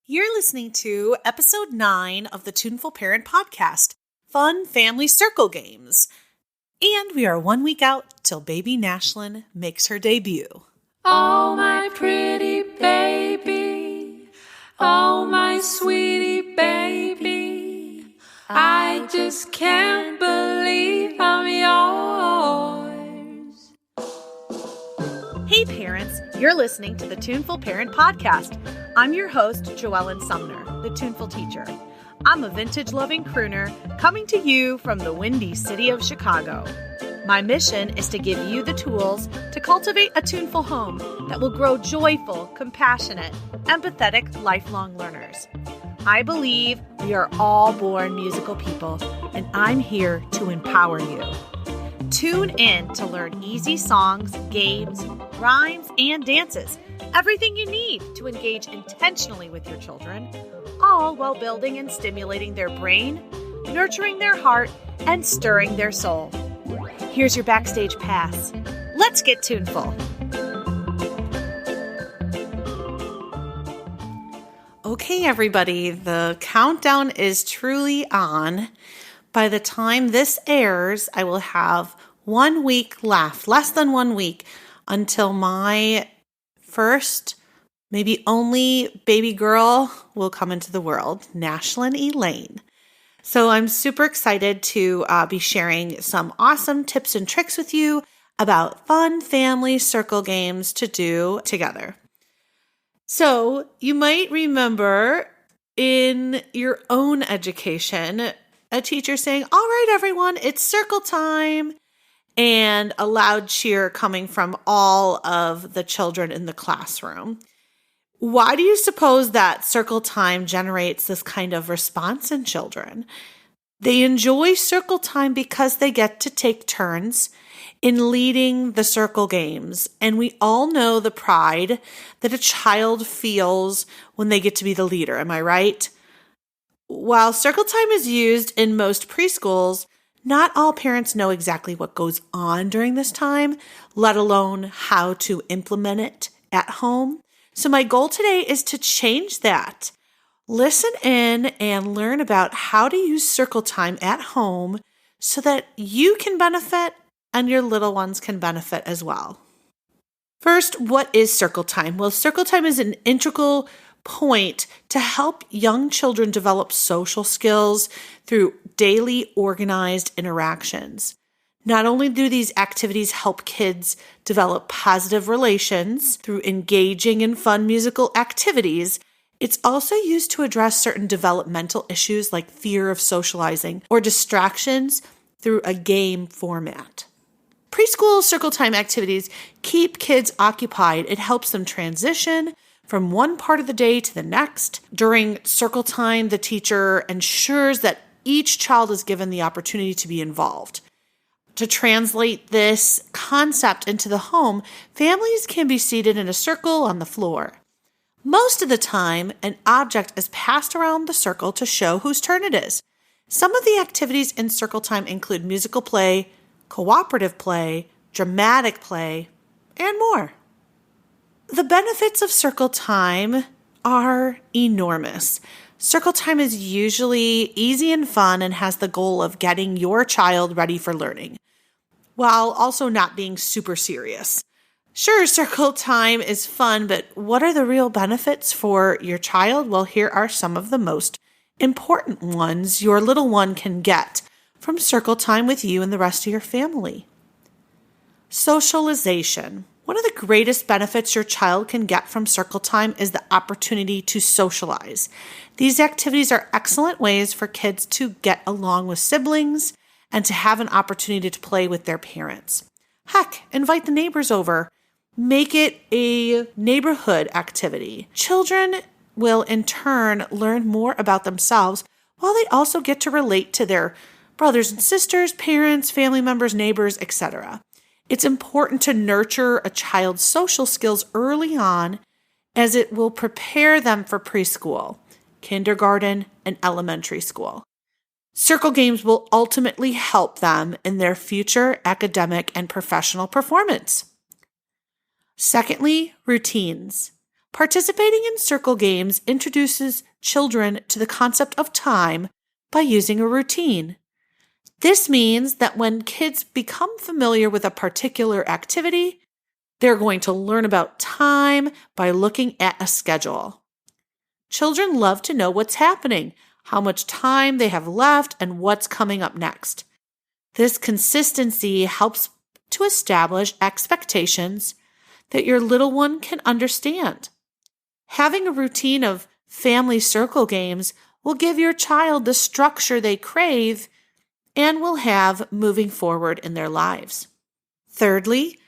You're listening to episode 9 of the Tuneful Parent Podcast, Fun Family Circle Games. And we are 1 week out till baby Nashlyn makes her debut. Oh, my pretty baby. Oh, my sweetie baby. I just can't believe I'm yours. Hey parents, you're listening to the Tuneful Parent Podcast. I'm your host, JoEllyn Sumner, the Tuneful teacher. I'm a vintage-loving crooner coming to you from the windy city of Chicago. My mission is to give you the tools to cultivate a tuneful home that will grow joyful, compassionate, empathetic, lifelong learners. I believe we are all born musical people, and I'm here to empower you. Tune in to learn easy songs, games, rhymes, and dances. Everything you need to engage intentionally with your children, all while building and stimulating their brain, nurturing their heart, and stirring their soul. Here's your backstage pass. Let's get tuneful. Okay, everybody, the countdown is truly on. By the time this airs, I will have 1 week left, less than 1 week, until my first, maybe only baby girl will come into the world, Nashlyn Elaine. So I'm super excited to be sharing some awesome tips and tricks with you about fun family circle games to do together. So you might remember in your own education, a teacher saying, "All right, everyone, it's circle time," and a loud cheer coming from all of the children in the classroom. Why do you suppose that circle time generates this kind of response in children? They enjoy circle time because they get to take turns in leading the circle games. And we all know the pride that a child feels when they get to be the leader. Am I right? While circle time is used in most preschools, not all parents know exactly what goes on during this time, let alone how to implement it at home. So my goal today is to change that. Listen in and learn about how to use circle time at home so that you can benefit and your little ones can benefit as well. First, what is circle time? Well, circle time is an integral point to help young children develop social skills through daily organized interactions. Not only do these activities help kids develop positive relations through engaging in fun musical activities, it's also used to address certain developmental issues like fear of socializing or distractions through a game format. Preschool circle time activities keep kids occupied. It helps them transition from one part of the day to the next. During circle time, the teacher ensures that each child is given the opportunity to be involved. To translate this concept into the home, families can be seated in a circle on the floor. Most of the time, an object is passed around the circle to show whose turn it is. Some of the activities in circle time include musical play, cooperative play, dramatic play, and more. The benefits of circle time are enormous. Circle time is usually easy and fun and has the goal of getting your child ready for learning, while also not being super serious. Sure, circle time is fun, but what are the real benefits for your child? Well, here are some of the most important ones your little one can get from circle time with you and the rest of your family. Socialization. One of the greatest benefits your child can get from circle time is the opportunity to socialize. These activities are excellent ways for kids to get along with siblings and to have an opportunity to play with their parents. Heck, invite the neighbors over. Make it a neighborhood activity. Children will in turn learn more about themselves while they also get to relate to their brothers and sisters, parents, family members, neighbors, etc. It's important to nurture a child's social skills early on as it will prepare them for preschool, kindergarten, and elementary school. Circle games will ultimately help them in their future academic and professional performance. Secondly, routines. Participating in circle games introduces children to the concept of time by using a routine. This means that when kids become familiar with a particular activity, they're going to learn about time by looking at a schedule. Children love to know what's happening, how much time they have left, and what's coming up next. This consistency helps to establish expectations that your little one can understand. Having a routine of family circle games will give your child the structure they crave and will have moving forward in their lives. Thirdly,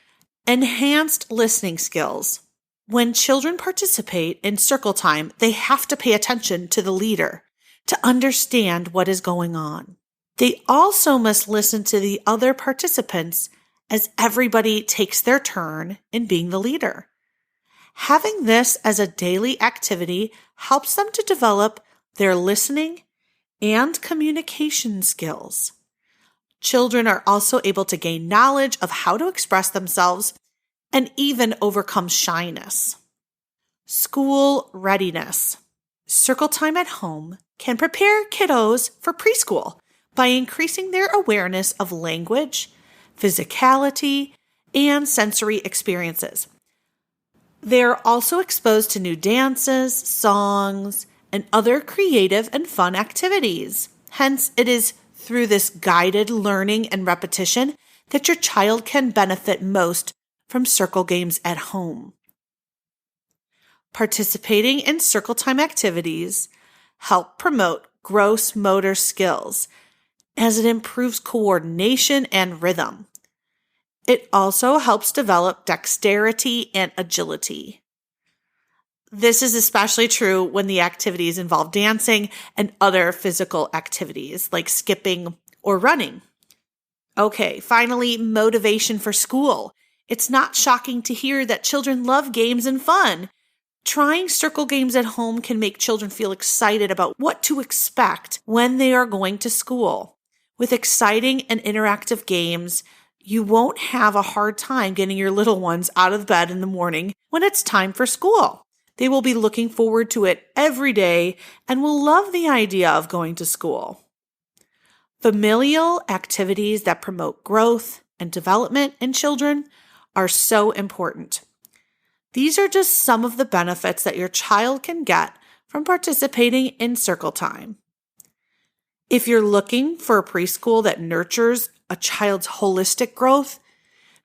enhanced listening skills. When children participate in circle time, they have to pay attention to the leader to understand what is going on. They also must listen to the other participants as everybody takes their turn in being the leader. Having this as a daily activity helps them to develop their listening and communication skills. Children are also able to gain knowledge of how to express themselves and even overcome shyness. School readiness. Circle time at home can prepare kiddos for preschool by increasing their awareness of language, physicality, and sensory experiences. They are also exposed to new dances, songs, and other creative and fun activities. Hence, it is through this guided learning and repetition that your child can benefit most from circle games at home. Participating in circle time activities help promote gross motor skills as it improves coordination and rhythm. It also helps develop dexterity and agility. This is especially true when the activities involve dancing and other physical activities like skipping or running. Okay, finally, motivation for school. It's not shocking to hear that children love games and fun. Trying circle games at home can make children feel excited about what to expect when they are going to school. With exciting and interactive games, you won't have a hard time getting your little ones out of bed in the morning when it's time for school. They will be looking forward to it every day and will love the idea of going to school. Familial activities that promote growth and development in children are so important. These are just some of the benefits that your child can get from participating in circle time. If you're looking for a preschool that nurtures a child's holistic growth,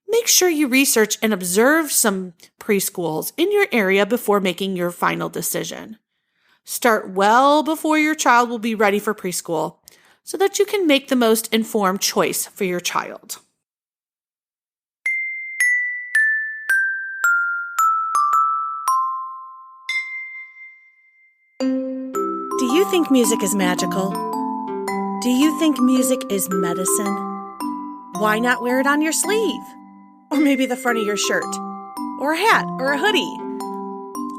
make sure you research and observe some preschools in your area before making your final decision. Start well before your child will be ready for preschool so that you can make the most informed choice for your child. Do you think music is magical? Do you think music is medicine? Why not wear it on your sleeve? Or maybe the front of your shirt? Or a hat or a hoodie?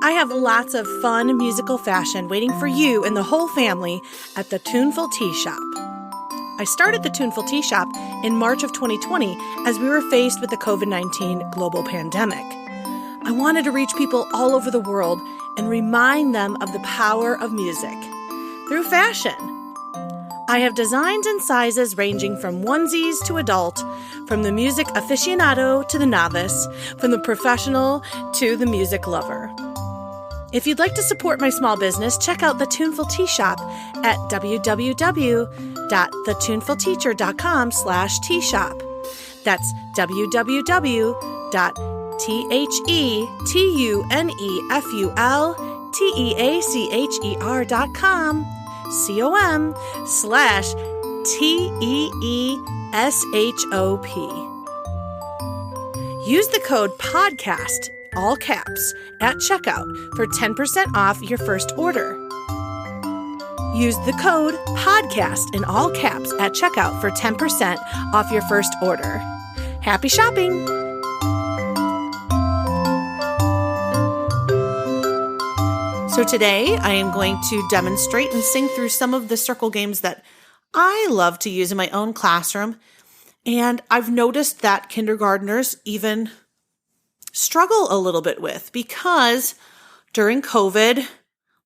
I have lots of fun musical fashion waiting for you and the whole family at the Tuneful Tea Shop. I started the Tuneful Tea Shop in March of 2020 as we were faced with the COVID-19 global pandemic. I wanted to reach people all over the world and remind them of the power of music through fashion. I have designs and sizes ranging from onesies to adult, from the music aficionado to the novice, from the professional to the music lover. If you'd like to support my small business, check out the Tuneful Tea Shop at www.thetunefulteacher.com/teashop. That's www.teachefuelteefeuL.com/TEESHOP. Use the code PODCAST, all caps, at checkout for 10% off your first order. Use the code PODCAST in all caps at checkout for 10% off your first order. Happy shopping! So today I am going to demonstrate and sing through some of the circle games that I love to use in my own classroom. And I've noticed that kindergartners even struggle a little bit with because During COVID,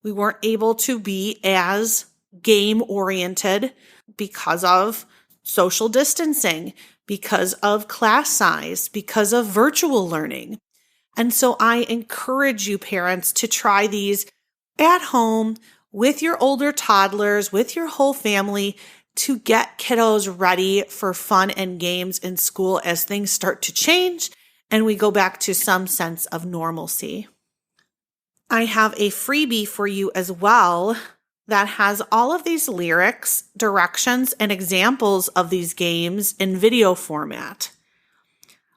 we weren't able to be as game oriented because of social distancing, because of class size, because of virtual learning. And so I encourage you parents to try these at home with your older toddlers, with your whole family, to get kiddos ready for fun and games in school as things start to change and we go back to some sense of normalcy. I have a freebie for you as well that has all of these lyrics, directions, and examples of these games in video format.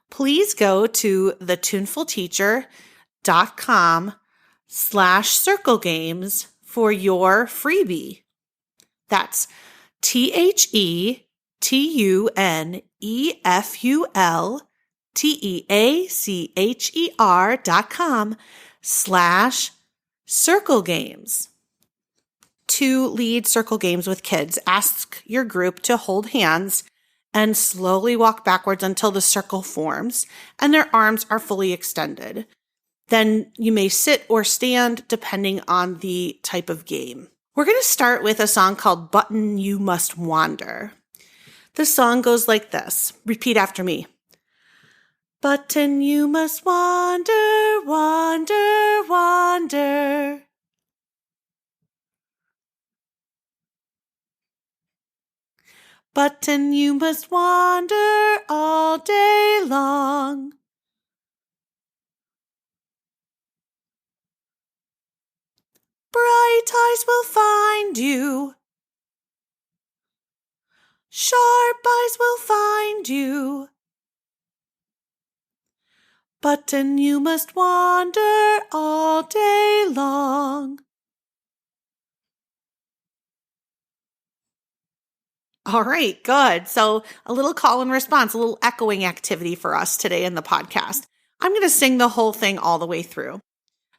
Please go to thetunefulteacher.com/circle games for your freebie. That's ThetunefulTeacher.com/circle games. To lead circle games with kids, ask your group to hold hands and slowly walk backwards until the circle forms and their arms are fully extended. Then you may sit or stand depending on the type of game. We're going to start with a song called Button You Must Wander. The song goes like this. Repeat after me. Button you must wander, wander, wander. Button you must wander all day long. Bright eyes will find you. Sharp eyes will find you. Button you must wander all day long. All right, good. So a little call and response, a little echoing activity for us today in the podcast. I'm going to sing the whole thing all the way through.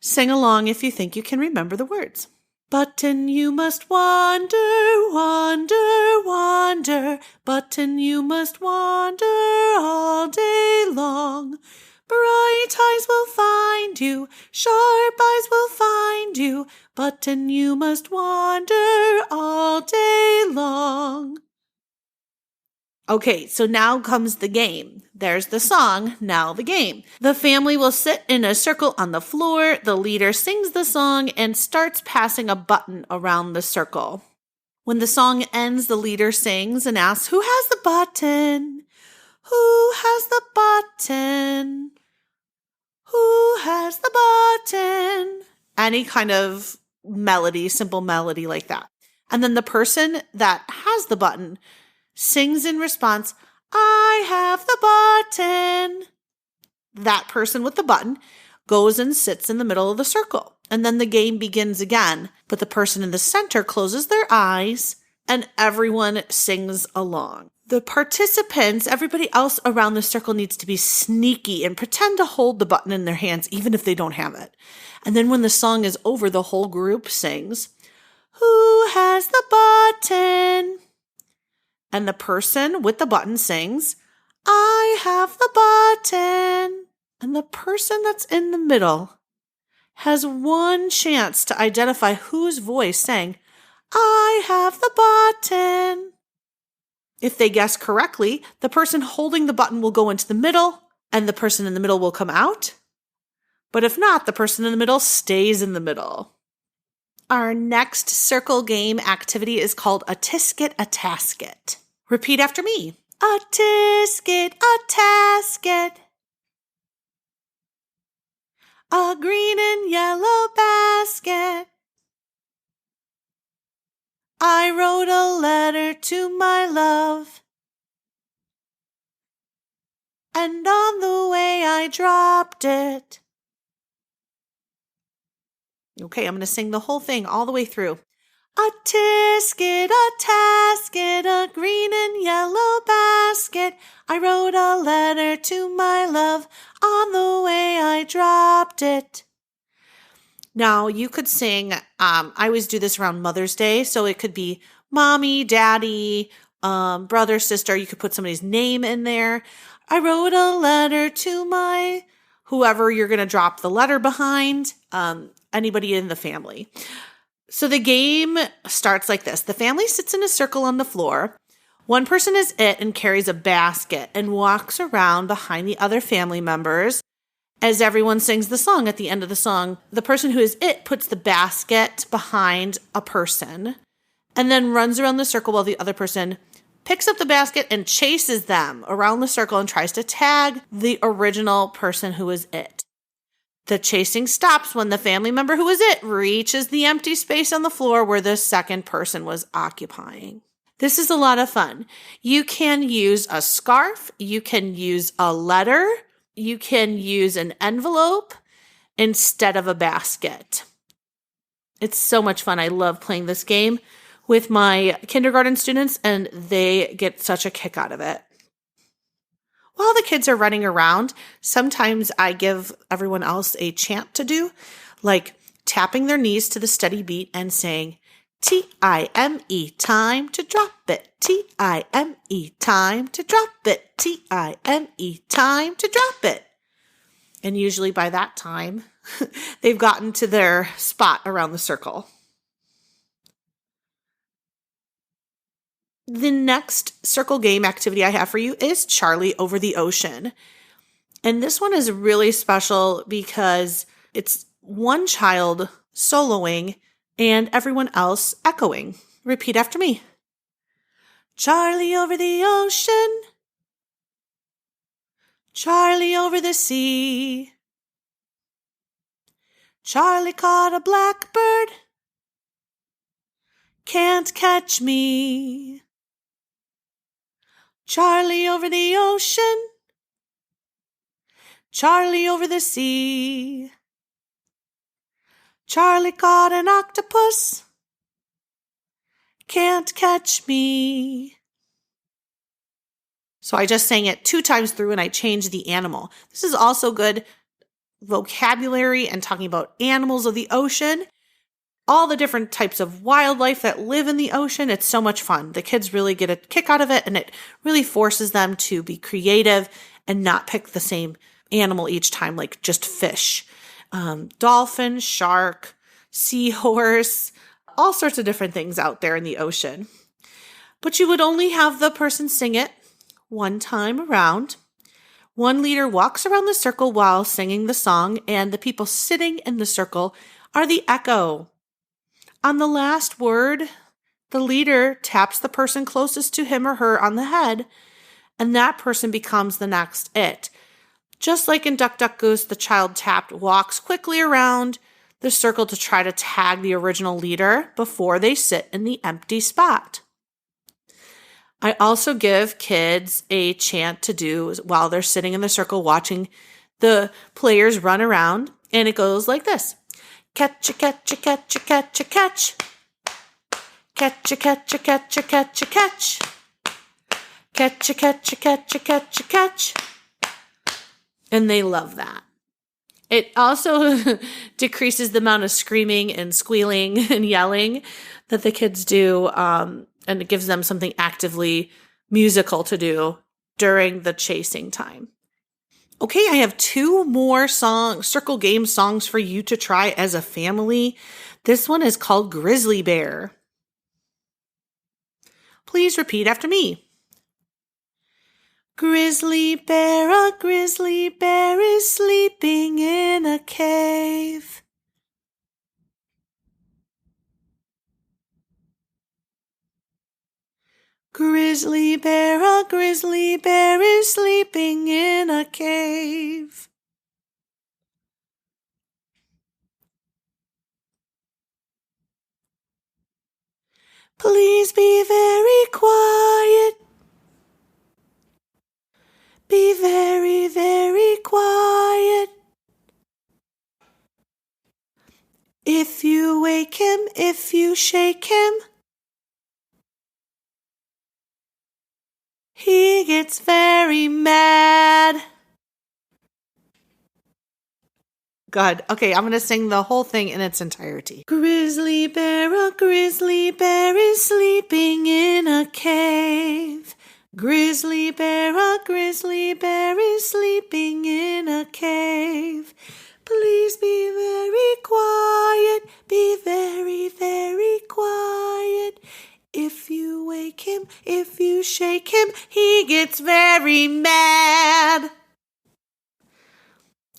Sing along if you think you can remember the words. Button you must wander, wander, wander. Button you must wander all day long. Bright eyes will find you, sharp eyes will find you. Button you must wander all day long. Okay, so now comes the game. There's the song, now the game. The family will sit in a circle on the floor. The leader sings the song and starts passing a button around the circle. When the song ends, the leader sings and asks, "Who has the button? Who has the button? Who has the button?" Any kind of melody, simple melody like that. And then the person that has the button sings in response, "I have the button." That person with the button goes and sits in the middle of the circle. And then the game begins again. But the person in the center closes their eyes and everyone sings along. The participants, everybody else around the circle needs to be sneaky and pretend to hold the button in their hands even if they don't have it. And then when the song is over, the whole group sings, "Who has the button?" And the person with the button sings, "I have the button." And the person that's in the middle has one chance to identify whose voice sang, "I have the button." If they guess correctly, the person holding the button will go into the middle and the person in the middle will come out. But if not, the person in the middle stays in the middle. Our next circle game activity is called a tisket, a tasket. Repeat after me. A tisket, a tasket. A green and yellow basket. I wrote a letter to my love. And on the way I dropped it. Okay, I'm going to sing the whole thing all the way through. A tisket, a tasket, a green and yellow basket. I wrote a letter to my love. On the way I dropped it. Now, you could sing, I always do this around Mother's Day, so it could be mommy, daddy, brother, sister. You could put somebody's name in there. I wrote a letter to my whoever you're going to drop the letter behind. anybody in the family. So the game starts like this. The family sits in a circle on the floor. One person is it and carries a basket and walks around behind the other family members as everyone sings the song. At the end of the song, the person who is it puts the basket behind a person and then runs around the circle while the other person picks up the basket and chases them around the circle and tries to tag the original person who is it. The chasing stops when the family member who is it reaches the empty space on the floor where the second person was occupying. This is a lot of fun. You can use a scarf. You can use a letter. You can use an envelope instead of a basket. It's so much fun. I love playing this game with my kindergarten students, and they get such a kick out of it. While the kids are running around, sometimes I give everyone else a chant to do, like tapping their knees to the steady beat and saying, T-I-M-E, time to drop it. T-I-M-E, time to drop it. T-I-M-E, time to drop it. And usually by that time, they've gotten to their spot around the circle. The next circle game activity I have for you is Charlie Over the Ocean. And this one is really special because it's one child soloing and everyone else echoing. Repeat after me. Charlie over the ocean. Charlie over the sea. Charlie caught a blackbird. Can't catch me. Charlie over the ocean. Charlie over the sea. Charlie caught an octopus. Can't catch me. So I just sang it 2 times through and I changed the animal. This is also good vocabulary and talking about animals of the ocean. All the different types of wildlife that live in the ocean. It's so much fun. The kids really get a kick out of it, and it really forces them to be creative and not pick the same animal each time, like just fish. Dolphin, shark, seahorse, all sorts of different things out there in the ocean. But you would only have the person sing it 1 time around. One leader walks around the circle while singing the song, and the people sitting in the circle are the echo. On the last word, the leader taps the person closest to him or her on the head, and that person becomes the next it. Just like in Duck, Duck, Goose, the child tapped walks quickly around the circle to try to tag the original leader before they sit in the empty spot. I also give kids a chant to do while they're sitting in the circle watching the players run around, and it goes like this. Catch a catch a catch a catch a catch. Catch a catch a catch a catch a catch. Catch a catch a catch a catch a catch. And they love that. It also decreases the amount of screaming and squealing and yelling that the kids do, and it gives them something actively musical to do during the chasing time. Okay, I have 2 more circle game songs for you to try as a family. This one is called Grizzly Bear. Please repeat after me. Grizzly bear, a grizzly bear is sleeping in a cave. Grizzly bear, a grizzly bear is sleeping in a cave. Please be very quiet. Be very, very quiet. If you wake him, if you shake him, he gets very mad. Good. Okay, I'm going to sing the whole thing in its entirety. Grizzly bear, a grizzly bear is sleeping in a cave. Grizzly bear, a grizzly bear is sleeping in a cave. Please be very quiet, be very, very quiet. If you wake him, if you shake him, he gets very mad.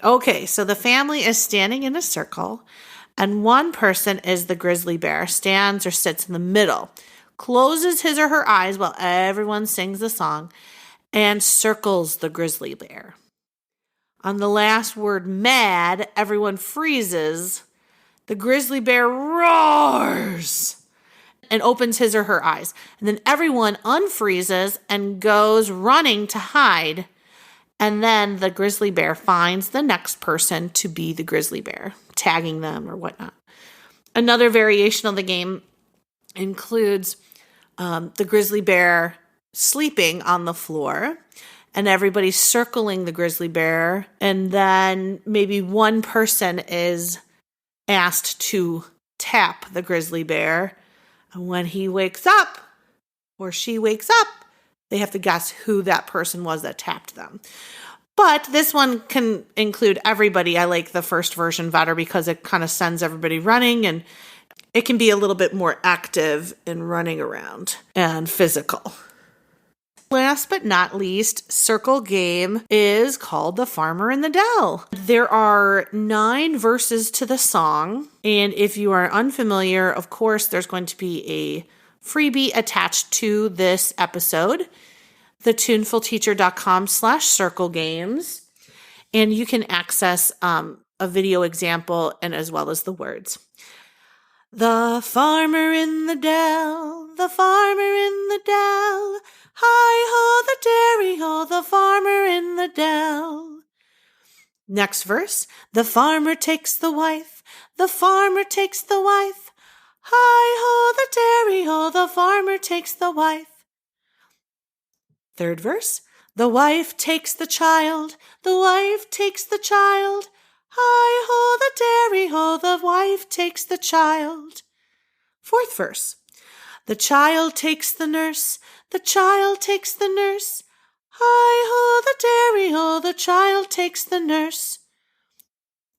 Okay, so the family is standing in a circle, and one person is the grizzly bear, stands or sits in the middle, closes his or her eyes while everyone sings the song, and circles the grizzly bear. On the last word, mad, everyone freezes. The grizzly bear roars and opens his or her eyes. And then everyone unfreezes and goes running to hide. And then the grizzly bear finds the next person to be the grizzly bear, tagging them or whatnot. Another variation of the game includes the grizzly bear sleeping on the floor and everybody circling the grizzly bear. And then maybe one person is asked to tap the grizzly bear. And when he wakes up or she wakes up, they have to guess who that person was that tapped them. But this one can include everybody. I like the first version better because it kind of sends everybody running and it can be a little bit more active in running around and physical. Last but not least, circle game is called The Farmer in the Dell. There are 9 verses to the song, and if you are unfamiliar, of course, there's going to be a freebie attached to this episode, thetunefulteacher.com/circle games, and you can access a video example and as well as the words. The farmer in the dell, the farmer in the dell, hi-ho the dairy-ho, the farmer in the dell. Next verse, the farmer takes the wife, the farmer takes the wife, hi-ho the dairy-ho, the farmer takes the wife. Third verse, the wife takes the child, the wife takes the child, hi-ho the dairy-ho, the wife takes the child. Fourth verse, the child takes the nurse, the child takes the nurse, hi-ho the dairy-ho, the child takes the nurse.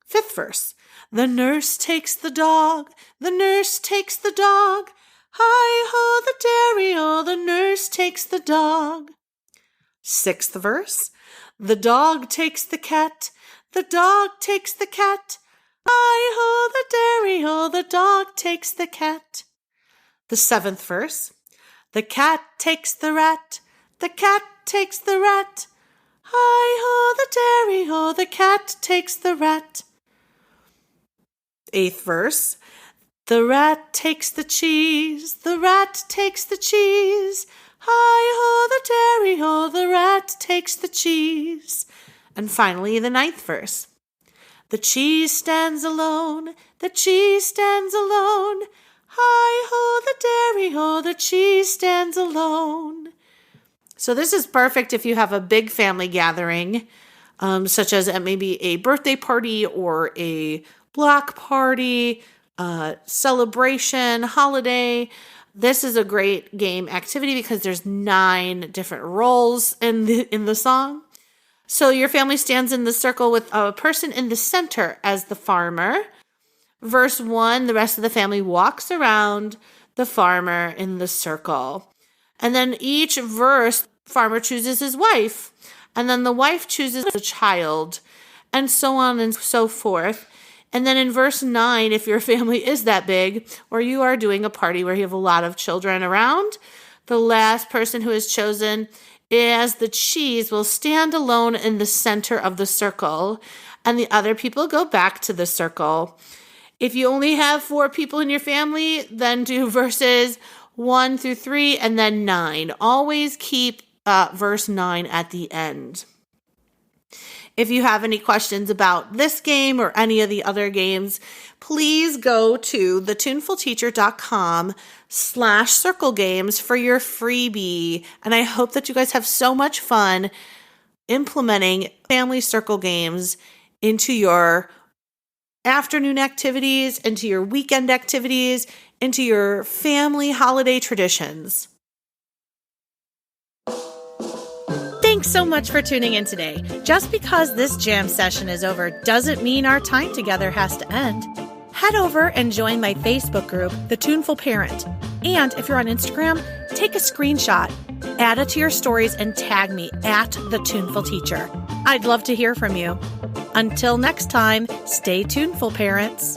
Fifth verse, the nurse takes the dog, the nurse takes the dog, hi-ho the dairy-ho, the nurse takes the dog. Sixth verse, the dog takes the cat, the dog takes the cat, hi-ho the dairy-ho, the dog takes the cat. The seventh verse, the cat takes the rat, the cat takes the rat, hi-ho the dairy-ho, the cat takes the rat. Eighth verse, the rat takes the cheese, the rat takes the cheese, hi-ho the dairy-ho, the rat takes the cheese. And finally, the ninth verse, the cheese stands alone, the cheese stands alone, hi-ho the dairy-ho, the cheese stands alone. So this is perfect if you have a big family gathering, such as at maybe a birthday party or a block party, celebration, holiday. This is a great game activity because there's 9 different roles in the song. So your family stands in the circle with a person in the center as the farmer. Verse 1, the rest of the family walks around the farmer in the circle. And then each verse, farmer chooses his wife. And then the wife chooses the child. And so on and so forth. And then in verse 9, if your family is that big, or you are doing a party where you have a lot of children around, the last person who is chosen as the cheese will stand alone in the center of the circle, and the other people go back to the circle. If you only have 4 people in your family, then do verses 1 through 3 and then 9. Always keep verse 9 at the end. If you have any questions about this game or any of the other games, please go to thetunefulteacher.com/circle games for your freebie. And I hope that you guys have so much fun implementing family circle games into your afternoon activities, into your weekend activities, into your family holiday traditions. Thanks so much for tuning in today. Just because this jam session is over doesn't mean our time together has to end. Head over and join my Facebook group, The Tuneful Parent. And if you're on Instagram, take a screenshot, add it to your stories, and tag me at The Tuneful Teacher. I'd love to hear from you. Until next time, stay tuneful, parents.